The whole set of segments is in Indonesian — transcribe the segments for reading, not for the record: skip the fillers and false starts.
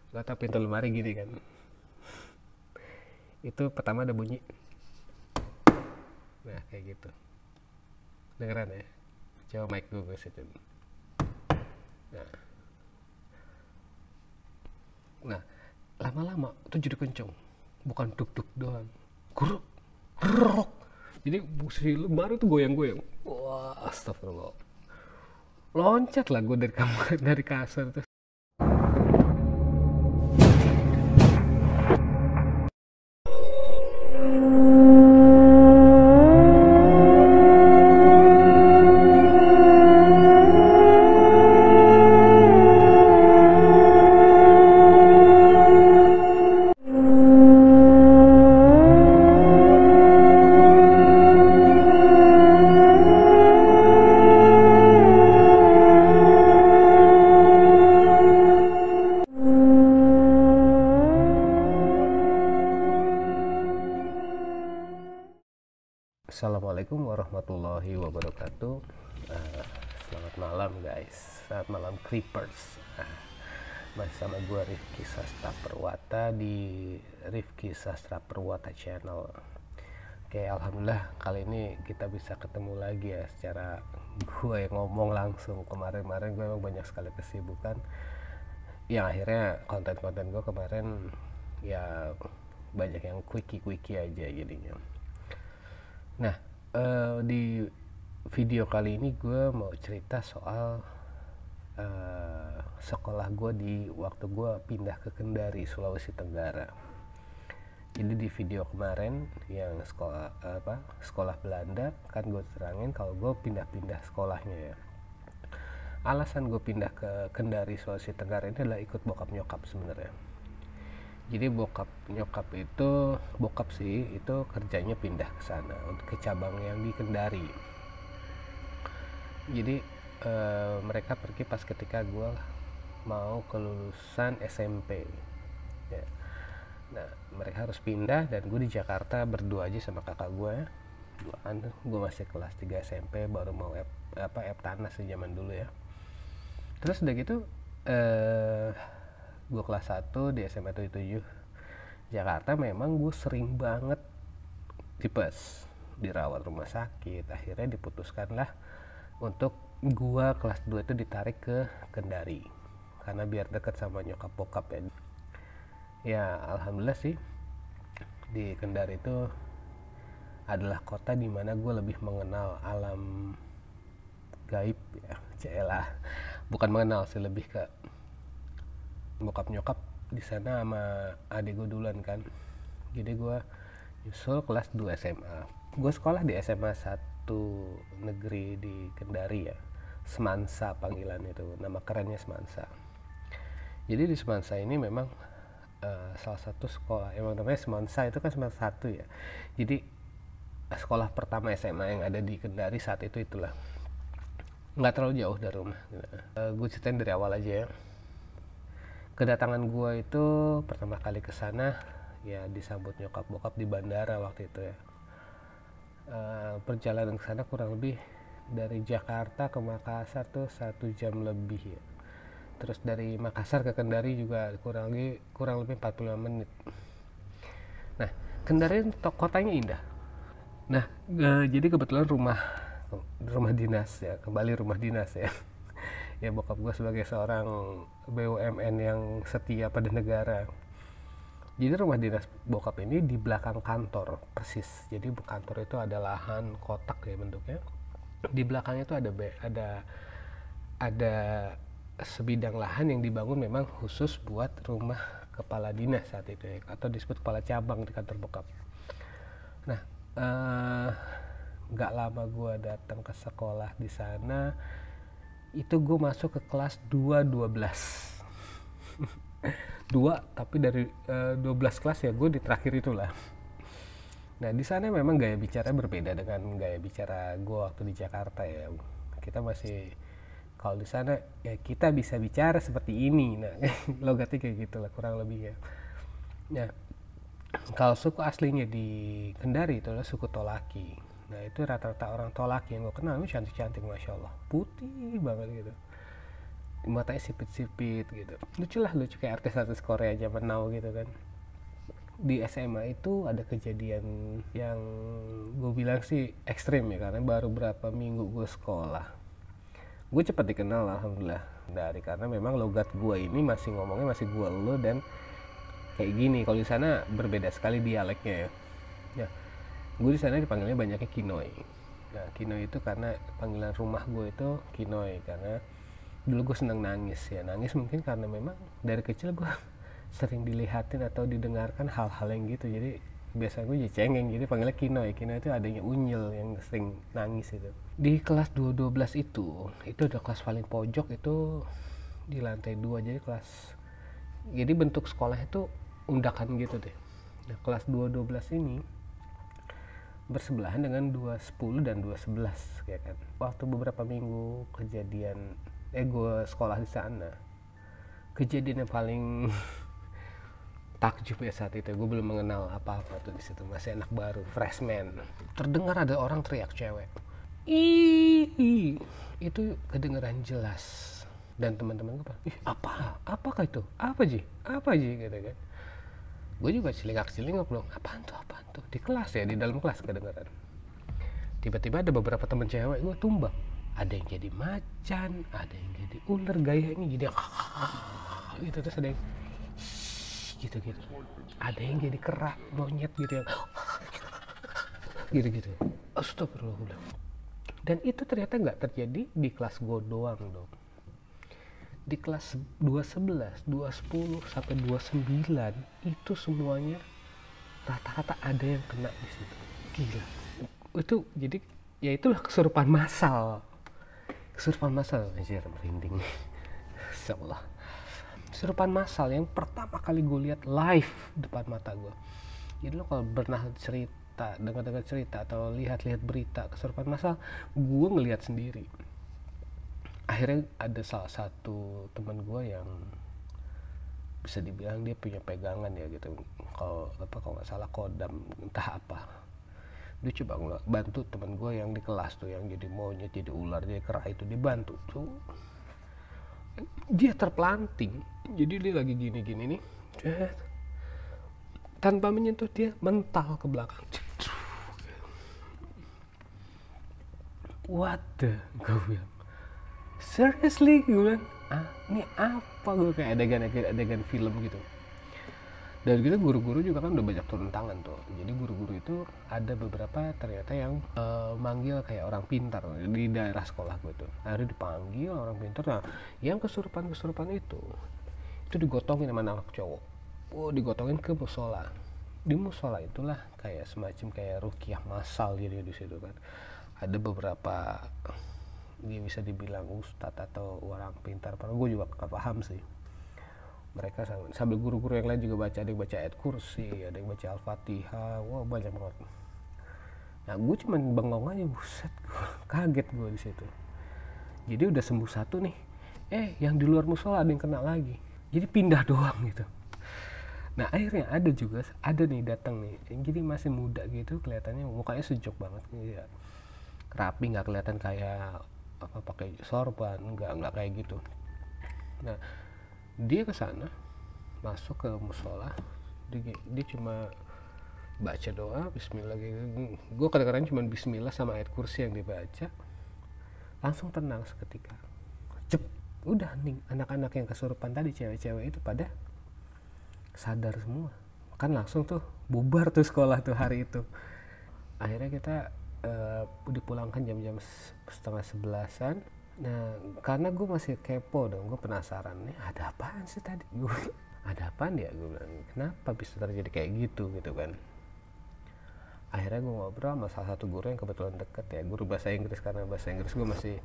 Lo tau pintu lemari gini kan, itu pertama ada bunyi, nah kayak gitu, dengeran ya, coba mic gue situ. Nah lama-lama itu jadi kenceng, bukan duk duk doang, guruk gerok, jadi si lemari tuh goyang-goyang. Wah astagfirullah, loncat lah gue dari kamar dari kasur tuh. Assalamualaikum warahmatullahi wabarakatuh. Selamat malam guys, selamat malam Creepers. Masih sama gue Rifki Sastra Perwata di Rifki Sastra Perwata Channel. Oke, alhamdulillah kali ini kita bisa ketemu lagi ya secara gue yang ngomong langsung. Kemarin-kemarin gue memang banyak sekali kesibukan, yang akhirnya konten-konten gue kemarin ya banyak yang quickie aja jadinya. Nah, di video kali ini gue mau cerita soal sekolah gue di waktu gue pindah ke Kendari, Sulawesi Tenggara. Jadi di video kemarin yang sekolah Belanda kan gue terangin kalau gue pindah-pindah sekolahnya ya. Alasan gue pindah ke Kendari, Sulawesi Tenggara ini adalah ikut bokap nyokap sebenarnya. Jadi bokap sih itu kerjanya pindah ke sana untuk ke cabang yang di Kendari. Jadi mereka pergi pas ketika gue mau kelulusan SMP ya. Nah mereka harus pindah dan gue di Jakarta berdua aja sama kakak gue ya. Gue masih kelas 3 SMP, baru mau Eptanas di zaman dulu ya. Terus udah gitu gue kelas 1 di SMA 77 Jakarta. Memang gue sering banget tipes, dirawat rumah sakit. Akhirnya diputuskan lah untuk gue kelas 2 itu ditarik ke Kendari karena biar deket sama nyokap bokap ya. Ya alhamdulillah sih di Kendari itu adalah kota dimana gue lebih mengenal alam gaib ya, celah. Bukan mengenal sih, lebih ke bokap nyokap di sana sama adik gue duluan kan. Jadi gue nyusul kelas 2 SMA. Gue sekolah di SMA 1 negeri di Kendari ya, Semansa panggilan itu, nama kerennya Semansa. Jadi di Semansa ini memang salah satu sekolah, emang namanya Semansa itu kan Semansa 1 ya. Jadi sekolah pertama SMA yang ada di Kendari saat itu itulah. Nggak terlalu jauh dari rumah. Gue ceritain dari awal aja ya. Kedatangan gue itu pertama kali ke sana ya disambut nyokap bokap di bandara waktu itu ya. Perjalanan ke sana kurang lebih dari Jakarta ke Makassar tuh 1 jam lebih ya. Terus dari Makassar ke Kendari juga kurang lebih 45 menit. Nah, Kendari kotanya indah. Nah, jadi kebetulan rumah dinas ya, kembali rumah dinas ya. Ya bokap gue sebagai seorang BUMN yang setia pada negara. Jadi rumah dinas bokap ini di belakang kantor persis. Jadi kantor itu ada lahan kotak ya bentuknya. Di belakangnya itu ada sebidang lahan yang dibangun memang khusus buat rumah kepala dinas saat itu ya, atau disebut kepala cabang di kantor bokap. Nah, nggak lama gue datang ke sekolah di sana, itu gue masuk ke kelas 2 tapi dari 12 kelas ya gue di terakhir itulah. Nah di sana memang gaya bicara berbeda dengan gaya bicara gue waktu di Jakarta ya. Kita masih, kalau di sana ya kita bisa bicara seperti ini. Nah logatnya kayak gitulah kurang lebih ya. Nah kalau suku aslinya di Kendari itu adalah suku Tolaki. Nah itu rata-rata orang Tolaki yang gue kenal itu cantik-cantik, masya Allah, putih banget gitu. matanya sipit-sipit gitu, lucu kayak artis-artis Korea zaman now gitu kan. Di SMA itu ada kejadian yang gue bilang sih ekstrim ya, karena baru berapa minggu gue sekolah. Gue cepat dikenal alhamdulillah, dari karena memang logat gue ini masih ngomongnya masih gue lo dan kayak gini. Kalau di sana berbeda sekali dialeknya ya. Ya, gue di sana dipanggilnya banyaknya Kinoy. Nah, Kinoy itu karena panggilan rumah gue itu Kinoy, karena dulu gue senang nangis ya. Nangis mungkin karena memang dari kecil gue sering dilihatin atau didengarkan hal-hal yang gitu, jadi biasa gue jadi cengeng, jadi panggilnya Kinoy. Kinoy itu adanya Unyil yang sering nangis itu. Di kelas 212 itu udah kelas paling pojok, itu di lantai 2, jadi bentuk sekolah itu undakan gitu deh. Nah, kelas 212 ini bersebelahan dengan 210 dan 211 ya kan. Waktu beberapa minggu kejadian gue sekolah di sana, kejadian yang paling takjub ya saat itu, gue belum mengenal apa-apa tuh di situ, masih anak baru, freshman. Terdengar ada orang teriak cewek, ih, itu kedengeran jelas. Dan teman-teman gue bilang, ih, apakah itu, apa ji gitu kan. Gue juga celingak dong, apaan tuh, di kelas ya, di dalam kelas kedengeran. Tiba-tiba ada beberapa teman cewek gue tumbang, ada yang jadi macan, ada yang jadi ular, gayanya jadi gitu, terus ada yang gitu, ada yang jadi kera monyet gitu yang gitu. Astagfirullah. Dan itu ternyata nggak terjadi di kelas gue doang dong. Di kelas 211, 210 sampai 29 itu semuanya rata-rata ada yang kena di situ. Gila. Itu jadi ya itulah kesurupan massal anjir, merinding. Insyaallah. Kesurupan massal yang pertama kali gue lihat live depan mata gue. Jadi lo kalau pernah dengar cerita atau lihat berita kesurupan massal, gue ngelihat sendiri. Akhirnya ada salah satu teman gue yang bisa dibilang dia punya pegangan ya gitu, kalau nggak salah kodam entah apa, dia coba bantu teman gue yang di kelas tuh yang jadi monyet, jadi ular, jadi kera itu, dibantu tuh. Dia terpelanting, jadi dia lagi gini nih, tanpa menyentuh dia mental ke belakang. What the, gue bilang, seriously, gue bilang, ini apa, gue kayak adegan film gitu. Dan gitu guru-guru juga kan udah banyak turun tangan tuh. Jadi guru-guru itu ada beberapa ternyata yang manggil kayak orang pintar di daerah sekolah gue tuh. Akhirnya dipanggil orang pintar. Nah, yang kesurupan itu digotongin sama anak cowok. Digotongin ke musola. Di musola itulah kayak semacam kayak ruqyah massal gitu di situ kan. Ada beberapa, dia bisa dibilang ustadz atau orang pintar, padahal gue juga gak paham sih. Mereka sambil guru-guru yang lain juga baca, ada yang baca ayat kursi, ada yang baca al-fatihah, wah banyak banget. Nah, gue cuman bengong aja, buset, kaget gue di situ. Jadi udah sembuh satu nih, yang di luar musola ada yang kena lagi, jadi pindah doang gitu. Nah, akhirnya ada nih datang nih, jadi masih muda gitu, kelihatannya mukanya sejuk banget, ya, rapi, nggak kelihatan kayak apa pakai sorban, nggak kayak gitu. Nah, dia ke sana, masuk ke musola, dia cuma baca doa bismillah gitu. Gue kadang-kadang cuma bismillah sama ayat kursi yang dibaca, langsung tenang seketika. Udah nih, anak-anak yang kesurupan tadi, cewek-cewek itu pada sadar semua kan, langsung tuh bubar tuh sekolah tuh hari itu. Akhirnya kita dipulangkan jam-jam setengah 11-an. Nah, karena gue masih kepo dong, gue penasaran nih ada apaan sih tadi, ada apaan ya, gue bilang, kenapa bisa terjadi kayak gitu kan. Akhirnya gue ngobrol sama salah satu guru yang kebetulan deket ya, guru bahasa Inggris, karena bahasa Inggris gue masih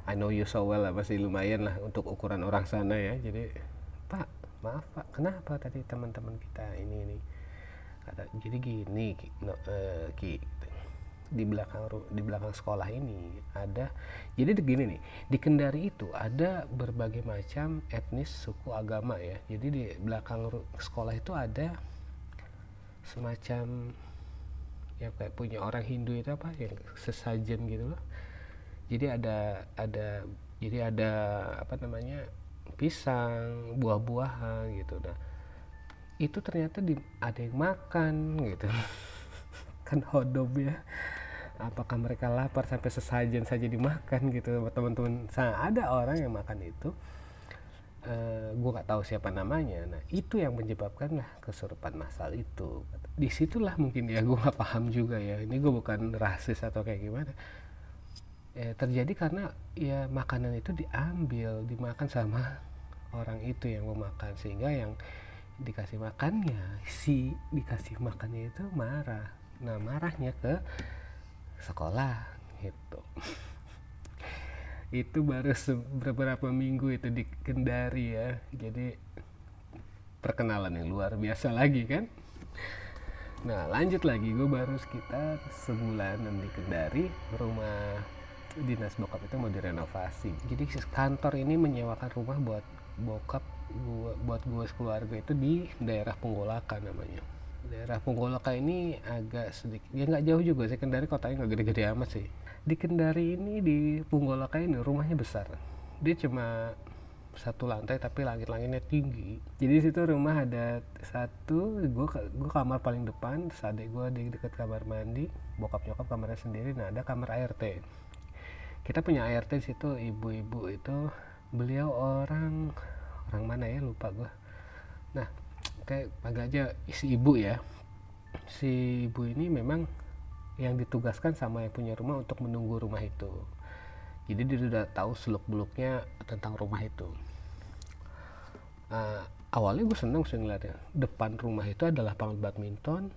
I know you so well lah, masih lumayan lah untuk ukuran orang sana ya. Jadi, Pak, maaf Pak, kenapa tadi teman-teman kita ini kata, jadi gini Ki, di belakang sekolah ini ada, jadi begini nih, di Kendari itu ada berbagai macam etnis, suku, agama ya. Jadi di belakang sekolah itu ada semacam ya kayak punya orang Hindu itu apa yang sesajen gitu loh. Jadi ada Jadi ada apa namanya, pisang, buah-buahan gitu. Nah itu ternyata ada yang makan gitu. Kan hodop ya, apakah mereka lapar sampai sesajen saja dimakan gitu teman-teman. Ada orang yang makan itu, gue nggak tahu siapa namanya. Nah itu yang menyebabkan lah kesurupan massal itu. Disitulah mungkin ya, gue nggak paham juga ya, ini gue bukan rasis atau kayak gimana, terjadi karena ya makanan itu dimakan sama orang itu yang mau makan, sehingga yang dikasih makannya itu marah. Nah marahnya ke sekolah gitu. Itu baru beberapa minggu itu di Kendari ya, jadi perkenalan yang luar biasa lagi kan. Nah lanjut lagi, gue baru sekitar sebulanan di Kendari. Rumah dinas bokap itu mau direnovasi, jadi kantor ini menyewakan rumah buat bokap gue, buat gue keluarga itu di daerah Penggolakan namanya. Daerah Penggolakan ini agak sedikit ya, nggak jauh juga sih, Kendari kotanya nggak gede-gede amat sih. Di Kendari ini, di Penggolakan ini rumahnya besar, dia cuma satu lantai tapi langit-langitnya tinggi. Jadi di situ rumah ada satu, gue kamar paling depan, terus adik gue di dekat kamar mandi, bokap nyokap kamarnya sendiri. Nah ada kamar ART, kita punya ART di situ. Ibu-ibu itu, beliau orang mana ya, lupa gue. Nah kayak agak aja si ibu ya, si ibu ini memang yang ditugaskan sama yang punya rumah untuk menunggu rumah itu. Jadi dia udah tahu seluk beluknya tentang rumah itu. Awalnya gue seneng sih ngeliatnya, depan rumah itu ada lapangan badminton,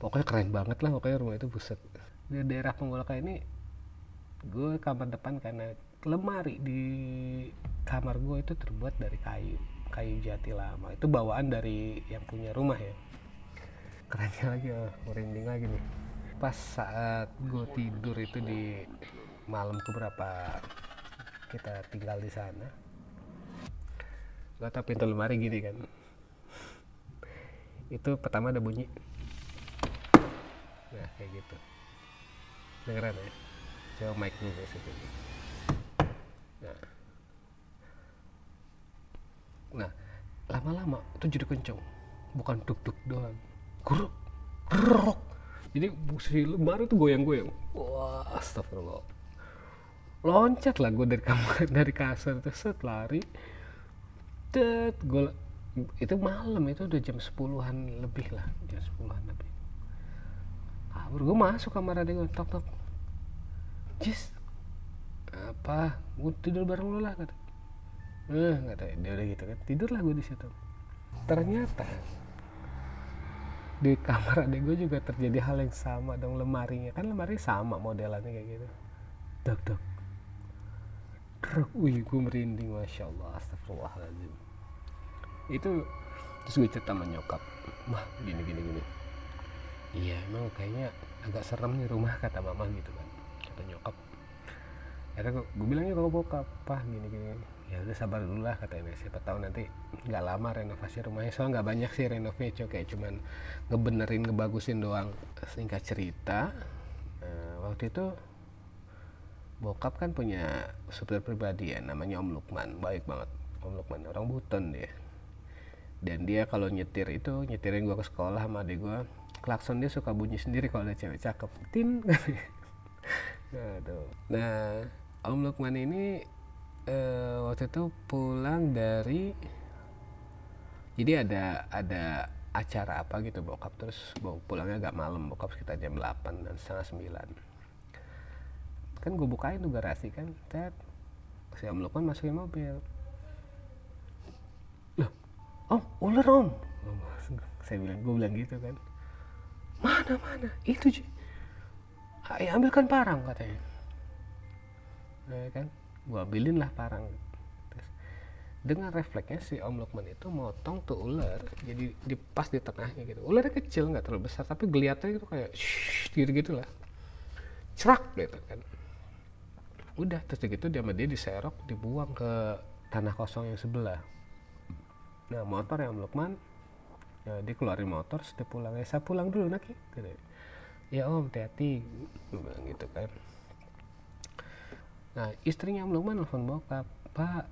pokoknya keren banget lah pokoknya rumah itu, buset. Di daerah Penggolakan ini, gue kamar depan karena lemari di kamar gue itu terbuat dari kayu jati lama, itu bawaan dari yang punya rumah ya. Kerennya lagi, merinding lagi nih, pas saat gue tidur itu di malam keberapa kita tinggal di sana, gak tau pintu lemari gini kan, itu pertama ada bunyi, nah kayak gitu, dengeran ya, coba mic dulu situ. Nah lama-lama itu jadi kenceng, bukan duk-duk doang, guruk gerok, jadi si lemari itu goyang-goyang. Wah astagfirullah, loncat lah gue dari kamar, dari kasur terus set lari. Gue itu malam, itu udah jam 10-an lebih lah, jam 10-an lebih. Kabur, gue masuk kamar adek gue, tok tok, Jis apa, gue tidur bareng lu lah kata. Kata dia udah gitu kan, tidurlah gue di situ. Ternyata di kamar adek gue juga terjadi hal yang sama dong, lemarinya kan, lemari sama modelannya kayak gitu, dok dok. Wih gue merinding, masya Allah, astagfirullahaladzim. Itu terus gue cerita sama nyokap, mah gini. Iya emang kayaknya agak serem nih rumah, kata mama gitu kan, kata nyokap. Akhirnya gue bilangnya kalau bokap, pah gini. Ya udah sabar dulu lah katanya, siapa tahu nanti nggak lama renovasi rumahnya, soalnya nggak banyak sih renovnya, kayak cuman ngebagusin doang. Singkat cerita, waktu itu bokap kan punya supir pribadi ya, namanya Om Lukman, baik banget Om Lukman, orang Buton dia. Dan dia kalau nyetirin gue ke sekolah sama adik gue, klakson dia suka bunyi sendiri kalau ada cewek cakep, tin. Nah Om Lukman ini waktu itu pulang dari, jadi ada acara apa gitu bokap, terus pulangnya agak malam, bokap sekitar jam 8 dan setengah 9 kan. Gue bukain tuh garasi kan, si Om Lukman masukin mobil. Loh om, ular om, gue bilang gitu kan. Mana itu ya ambilkan parang katanya. Nah kan gue ambilin lah parang. Terus, dengan refleksnya si Om Lukman itu motong tuh ular, jadi pas di tengahnya gitu. Ularnya kecil, nggak terlalu besar, tapi geliatnya itu kayak gitu lah, cerak gitu kan. Udah terus gitu dia sama dia diserok, dibuang ke tanah kosong yang sebelah. Nah motor yang Om Lukman, ya, dia keluarin motor, terus dia pulang. Saya pulang dulu nak gitu. Ya om hati-hati gitu kan. Nah istrinya Om Lukman nelfon bokap, "Pak,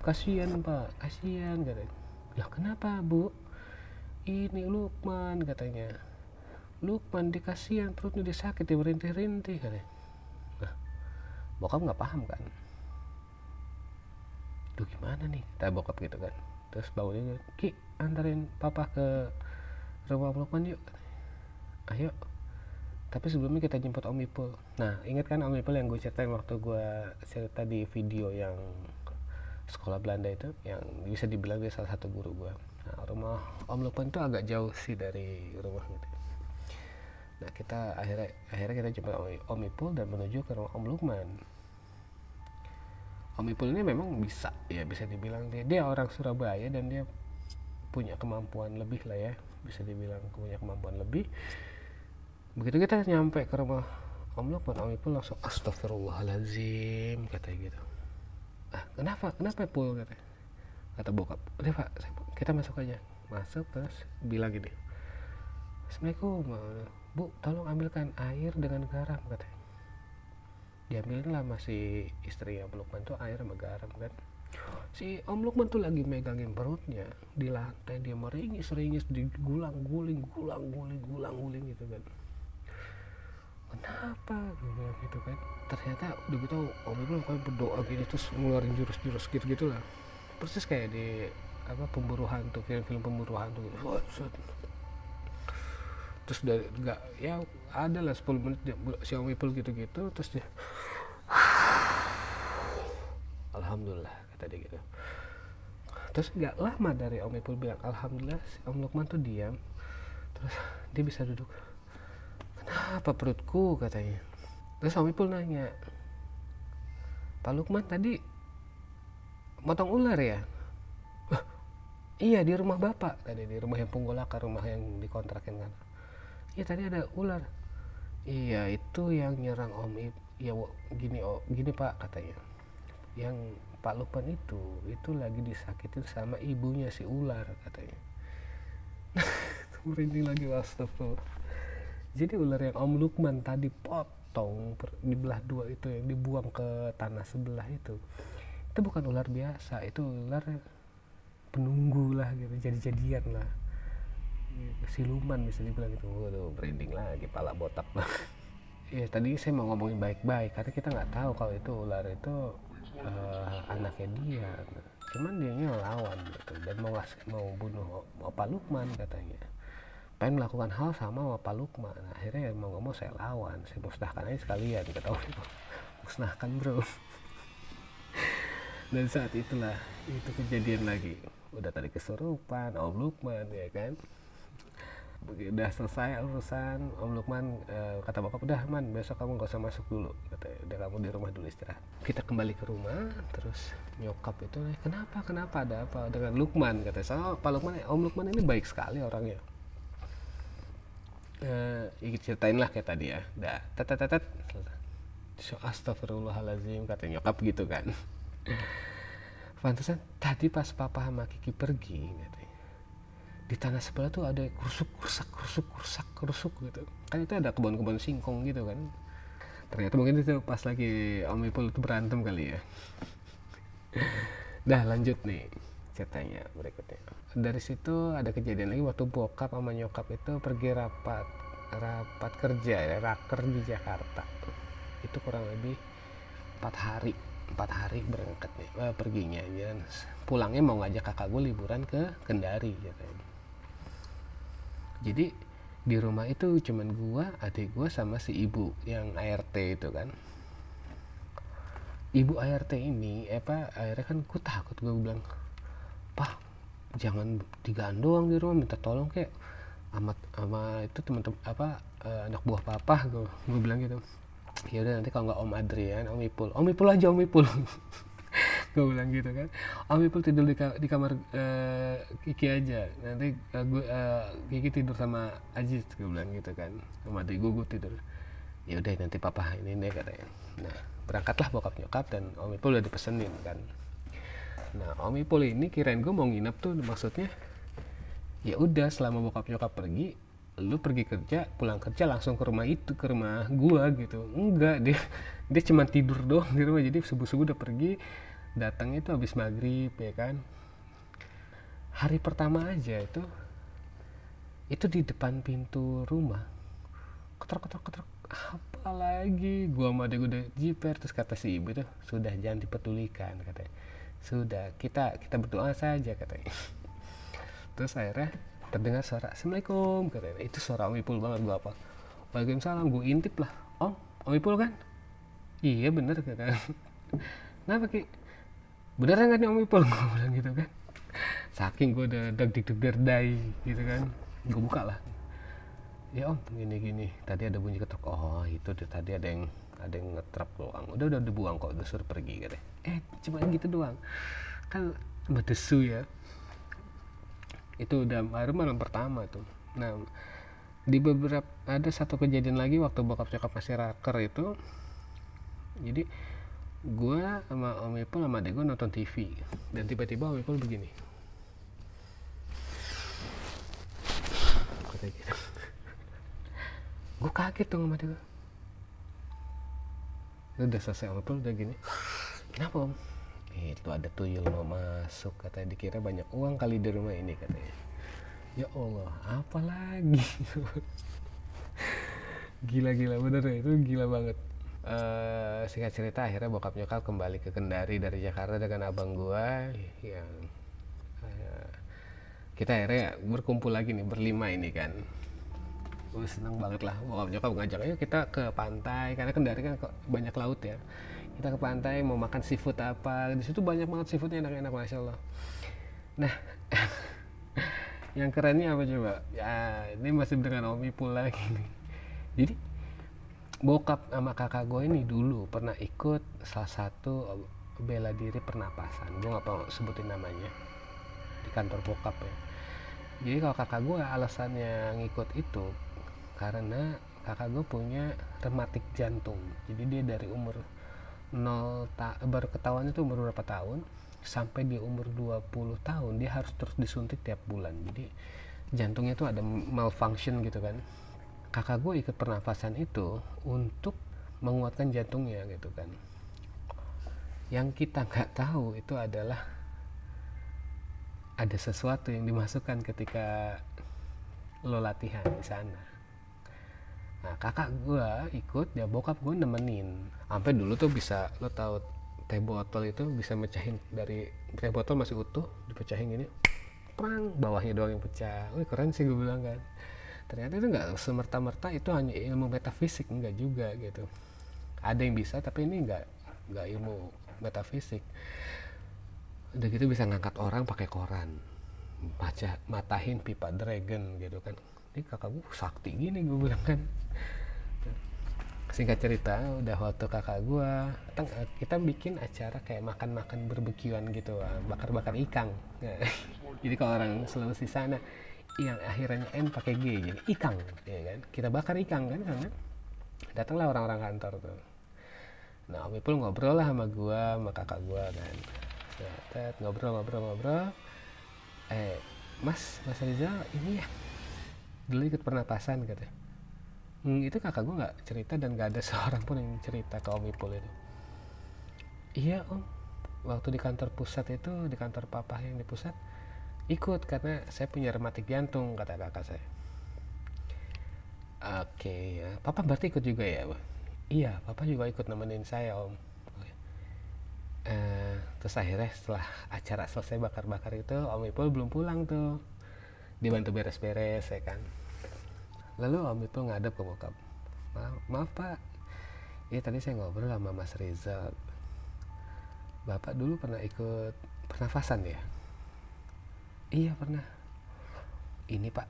kasihan pak, kasihan," katanya. "Lah kenapa bu?" "Ini Lukman," katanya, "Lukman dikasihan, perutnya disakit, dia merintih-rintih," katanya. Nah bokap nggak paham kan, duh gimana nih, kata bokap gitu kan. Terus bangunnya, "Ki, antarin papa ke rumah Om Lukman yuk." "Ayo, tapi sebelumnya kita jemput Om Ipul." Nah ingat kan Om Ipul yang gue ceritain waktu gue cerita di video yang sekolah Belanda itu, yang bisa dibilang dia salah satu guru gue. Nah rumah Om Lukman itu agak jauh sih dari rumah gitu. Nah kita akhirnya kita jemput Om Ipul dan menuju ke rumah Om Lukman. Om Ipul ini memang bisa dibilang dia orang Surabaya dan dia punya kemampuan lebih lah ya, bisa dibilang punya kemampuan lebih. Begitu kita nyampe ke rumah Om Lukman, Om Ipul langsung astagfirullahaladzim katanya gitu. "Ah kenapa Pul?" kata bokap. "Udah pak, kita masuk aja." Masuk terus bilang gini, "Assalamualaikum bu, tolong ambilkan air dengan garam," katanya. Diambilin lah masih istri Om Lukman tuh air sama garam kan. Si Om Lukman tuh lagi megangin perutnya di lantai, dia meringis digulang-guling gitu kan. "Kenapa?" gue bilang gitu kan. Ternyata udah gitu Om Lukman kayak berdoa gini terus ngeluarin jurus-jurus gitu lah, persis kayak di pemburu hantu, film-film pemburu hantu gitu. Terus dari nggak ya ada lah 10 menit si Om Ipul gitu-gitu, terus dia alhamdulillah kata dia gitu. Terus nggak lama dari Om Ipul bilang alhamdulillah, si Om Lukman tuh diam, terus dia bisa duduk. "Kenapa perutku?" katanya. Terus Om Ipul nanya, "Pak Lukman tadi motong ular ya?" "Iya di rumah bapak," tadi di rumah yang Punggolaka, rumah yang dikontrakin kan. "Iya tadi ada ular." "Iya itu yang nyerang Om Ipul." "Ya gini pak," katanya, "yang Pak Lukman itu lagi disakitin sama ibunya si ular," katanya. Merinding lagi, astagfirullah. Jadi ular yang Om Lukman tadi potong dibelah dua itu, yang dibuang ke tanah sebelah itu bukan ular biasa, itu ular penunggu lah gitu, jadi-jadian lah, siluman bisa dibilang gitu. Waduh, merinding lagi, pala botak banget. Ya tadi saya mau ngomongin baik-baik karena kita nggak tahu kalau itu ular itu anaknya dia, cuman dia ngelawan gitu dan mau bunuh Pak Lukman katanya, pengen melakukan hal sama Pak Lukman. Nah, akhirnya mau ngomong saya lawan, saya musnahkan aja sekalian, kata Om Ipul. Musnahkan bro. Dan saat itulah itu kejadian lagi, udah tadi kesurupan Om Lukman ya kan. Udah selesai urusan Om Lukman, kata bokap, "Udah man, besok kamu gak usah masuk dulu," katanya, "udah kamu di rumah dulu istirahat." Kita kembali ke rumah, terus nyokap itu, kenapa ada apa dengan Lukman, katanya. Soalnya Pak Lukman, Om Lukman ini baik sekali orangnya. Ceritain lah kayak tadi ya, dah tet astagfirullahaladzim kata nyokap gitu kan. Pantesan tadi pas papa sama Kiki pergi katanya, di tanah sebelah tuh ada kerusuk gitu kan, itu ada kebun singkong gitu kan. Ternyata mungkin itu pas lagi Om Ipul itu berantem kali ya. Dah lanjut nih ceritanya berikutnya. Dari situ ada kejadian lagi waktu bokap sama nyokap itu pergi rapat kerja ya, raker di Jakarta. Itu kurang lebih 4 hari berangkat nih, perginya aja. Pulangnya mau ngajak kakak gue liburan ke Kendari katanya. Jadi di rumah itu cuman gue, adik gue sama si ibu yang ART itu kan. Ibu ART ini akhirnya kan gue takut, gue bilang, "Pak, jangan digandong di rumah, minta tolong kayak sama itu teman-teman anak buah papa," gue bilang gitu. "Ya udah nanti kalau nggak Om Adrian, Om Ipul aja Om Ipul." Gue bilang gitu kan. "Om Ipul tidur di kamar Kiki aja, nanti Kiki tidur sama Aziz," gue bilang gitu kan, sama adik gue tidur. "Ya udah nanti papa ini deh," katanya. Nah berangkatlah bokap nyokap dan Om Ipul udah dipesenin kan. Nah Om Ipul ini kirain gue mau nginep tuh, maksudnya ya udah selama bokap nyokap pergi lu pergi kerja, pulang kerja langsung ke rumah itu, ke rumah gua gitu. Enggak, dia cuma tidur doang di rumah. Jadi subuh-subuh udah pergi, datangnya itu habis maghrib ya kan. Hari pertama aja itu di depan pintu rumah ketok, apa lagi, gua sama adek udah jiper. Terus kata si ibu tuh, sudah jangan dipedulikan katanya, sudah kita berdoa saja katanya. Terus akhirnya terdengar suara assalamualaikum katanya. Itu suara Om Ipul banget. Gua apa, waalaikumsalam. Gue intip lah, Om Ipul kan? Iya bener katanya. Kenapa Ki, beneran kan nih Om Ipul? Gue bilang gitu kan, saking gue udah deg derdai gitu kan. Gue buka lah, ya Om gini tadi ada bunyi ketok. Oh itu tadi ada yang ngetrap doang, udah dibuang kok, udah suruh pergi katanya. Cuma gitu doang kan, berdesu ya. Itu udah baru malam pertama tuh. Nah, di beberapa ada satu kejadian lagi waktu bokap nyokap masih raker itu. Jadi gue sama Om Ipul sama adek gue nonton TV, dan tiba-tiba Om Ipul begini kayak gitu. Gue kaget tuh sama adek gue. Udah selesai Om Ipul udah gini, kenapa Om? Itu ada tuyul mau masuk katanya, dikira banyak uang kali di rumah ini katanya. Ya Allah, apa lagi? Gila bener ya, itu gila banget. Singkat cerita akhirnya bokap nyokap kembali ke Kendari dari Jakarta dengan abang gua yang kita akhirnya berkumpul lagi nih berlima ini kan. Gue seneng banget lah, bokap nyokap ngajak ayo kita ke pantai, karena Kendari kan banyak laut ya. Kita ke pantai mau makan seafood apa, di situ banyak banget seafoodnya, enak-enak masya Allah. Nah yang kerennya apa coba ya, ini masih dengan Om Ipul lagi nih. Jadi bokap sama kakak gue ini dulu pernah ikut salah satu bela diri pernapasan, gue gak mau sebutin namanya, di kantor bokap ya. Jadi kalau kakak gue alasannya ngikut itu karena kakak gue punya rematik jantung. Jadi dia dari umur 0 baru ketahuan itu umur berapa tahun, sampai di umur 20 tahun dia harus terus disuntik tiap bulan. Jadi jantungnya itu ada malfunction gitu kan. Kakak gue ikut pernafasan itu untuk menguatkan jantungnya gitu kan. Yang kita nggak tahu itu adalah ada sesuatu yang dimasukkan ketika lo latihan di sana. Nah kakak gue ikut, ya bokap gue nemenin. Sampai dulu tuh bisa, lo tahu teh botol itu bisa mecahin, dari teh botol masih utuh dipecahin gini, prang, bawahnya doang yang pecah. Wih keren sih gue bilang kan. Ternyata itu nggak semerta-merta itu hanya ilmu metafisik, enggak juga gitu. Ada yang bisa tapi ini nggak ilmu metafisik. Udah gitu bisa ngangkat orang pakai koran, baca matahin pipa dragon gitu kan. Ini kakak gue sakti gini gue bilang kan. Singkat cerita, udah waktu kakak gue kita bikin acara kayak makan-makan barbekyuan gitu, bakar-bakar ikan. Jadi kalau orang Sulawesi sana yang akhirnya N pakai G, jadi ikang ya kan, kita bakar ikan kan, karena datanglah orang-orang kantor tuh. Nah Om Ipul ngobrol lah sama gue sama kakak gue kan. Ngobrol Mas Rizal ini ya dulu ikut pernapasan katanya. Itu kakak gue nggak cerita, dan nggak ada seorang pun yang cerita ke Om Ipul itu. Iya Om, waktu di kantor pusat itu, di kantor papa yang di pusat, ikut karena saya punya rematik jantung, kata kakak saya. Oke ya, papa berarti ikut juga ya? Iya, papa juga ikut nemenin saya Om. Terus akhirnya setelah acara selesai bakar-bakar itu, Om Ipul belum pulang tuh, dibantu beres-beres ya kan. Lalu Om Ipul ngadep ke bokap, maaf Pak, iya tadi saya ngobrol sama Mas Rizal, Bapak dulu pernah ikut pernafasan ya? Iya pernah. Ini Pak,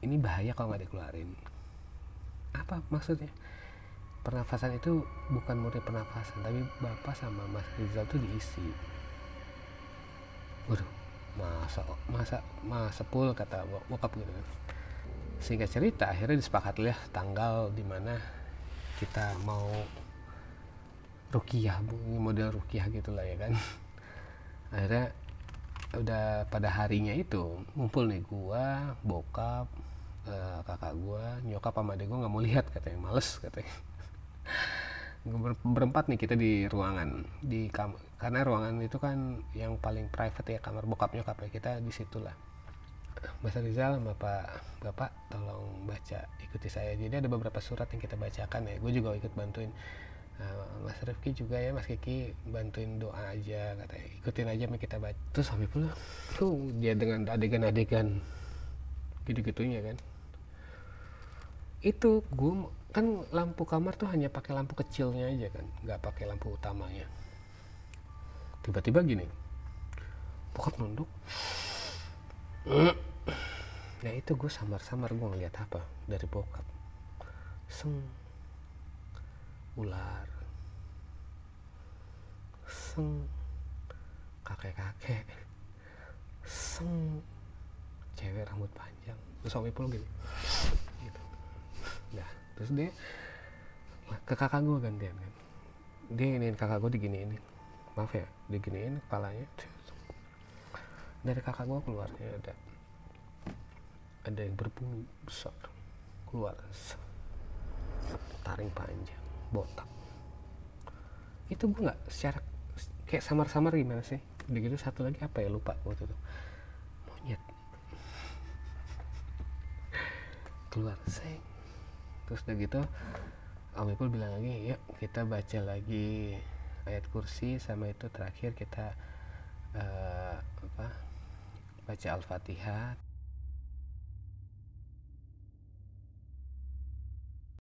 ini bahaya kalau nggak dikeluarin. Apa maksudnya? Pernafasan itu bukan murni pernafasan, tapi Bapak sama Mas Rizal tuh diisi. Waduh, masa pul, kata bokap gitu kan. Singkat cerita akhirnya disepakatilah tanggal dimana kita mau ruqyah, model ruqyah gitulah ya kan. Akhirnya udah pada harinya itu ngumpul nih, gua, bokap, kakak gue, nyokap sama adek gue nggak mau lihat katanya, males katanya. Berempat nih kita di ruangan, di kamar, karena ruangan itu kan yang paling private ya, kamar bokap nyokap ya, kita di situ lah. Mas Rizal, bapak tolong baca, ikuti saya. Jadi ada beberapa surat yang kita bacakan ya, gue juga ikut bantuin. Mas Rifki juga ya, Mas Kiki bantuin doa aja katanya, ikutin aja kita baca. Terus sampai pula tuh dia dengan adegan-adegan gitu-gitunya kan, itu gue kan lampu kamar tuh hanya pakai lampu kecilnya aja kan, nggak pakai lampu utamanya. Tiba-tiba gini, bokap nunduk. Nah itu gue samar-samar gue ngeliat apa dari bokap, seng, ular, seng, kakek-kakek, seng, cewek rambut panjang. Terus Om Ipul gini gitu. Nah terus dia ke kakak gue gantian kan, dia ingin kakak gue diginiin, maaf ya, diginiin kepalanya. Dari kakak gue keluarnya ada yang berbulu besar keluar, taring panjang, botak. Itu gue nggak secara kayak samar-samar gimana sih, udah gitu satu lagi apa ya, lupa waktu itu, monyet keluar seng. Terus udah gitu Om Ipul bilang lagi, yuk kita baca lagi ayat kursi sama itu terakhir kita baca Al-Fatihah.